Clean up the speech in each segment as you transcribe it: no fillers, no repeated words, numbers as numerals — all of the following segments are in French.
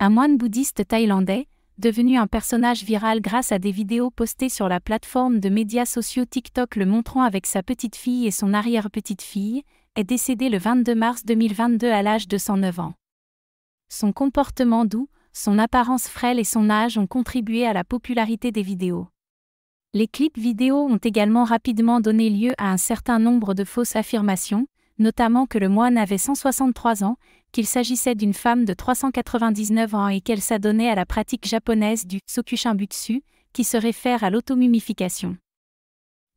Un moine bouddhiste thaïlandais, devenu un personnage viral grâce à des vidéos postées sur la plateforme de médias sociaux TikTok le montrant avec sa petite-fille et son arrière-petite-fille, est décédé le 22 mars 2022 à l'âge de 109 ans. Son comportement doux, son apparence frêle et son âge ont contribué à la popularité des vidéos. Les clips vidéo ont également rapidement donné lieu à un certain nombre de fausses affirmations, notamment que le moine avait 163 ans, qu'il s'agissait d'une femme de 399 ans et qu'elle s'adonnait à la pratique japonaise du Sokushinbutsu, qui se réfère à l'automumification.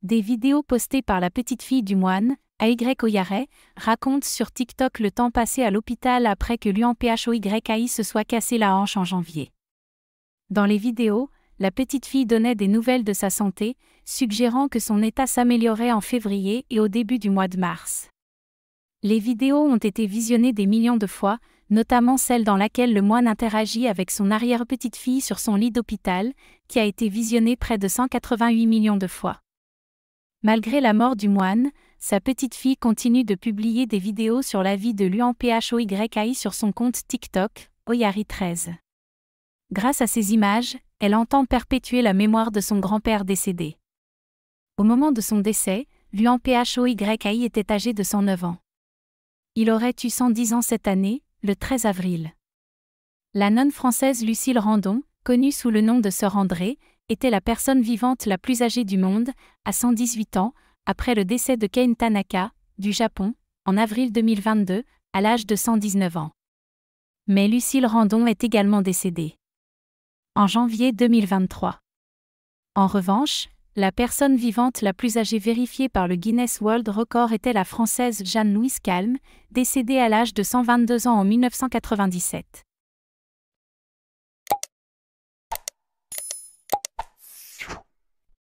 Des vidéos postées par la petite-fille du moine, AY Oyare, racontent sur TikTok le temps passé à l'hôpital après que l'UNPHOYAI se soit cassé la hanche en janvier. Dans les vidéos, la petite-fille donnait des nouvelles de sa santé, suggérant que son état s'améliorait en février et au début du mois de mars. Les vidéos ont été visionnées des millions de fois, notamment celle dans laquelle le moine interagit avec son arrière-petite-fille sur son lit d'hôpital, qui a été visionnée près de 188 millions de fois. Malgré la mort du moine, sa petite-fille continue de publier des vidéos sur la vie de l'UNPHOYAI sur son compte TikTok, Oyari13. Grâce à ces images, elle entend perpétuer la mémoire de son grand-père décédé. Au moment de son décès, l'UNPHOYAI était âgé de 109 ans. Il aurait eu 110 ans cette année, le 13 avril. La nonne française Lucille Randon, connue sous le nom de Sœur Andrée, était la personne vivante la plus âgée du monde, à 118 ans, après le décès de Ken Tanaka, du Japon, en avril 2022, à l'âge de 119 ans. Mais Lucille Randon est également décédée en janvier 2023. En revanche, la personne vivante la plus âgée vérifiée par le Guinness World Record était la Française Jeanne-Louise Calme, décédée à l'âge de 122 ans en 1997.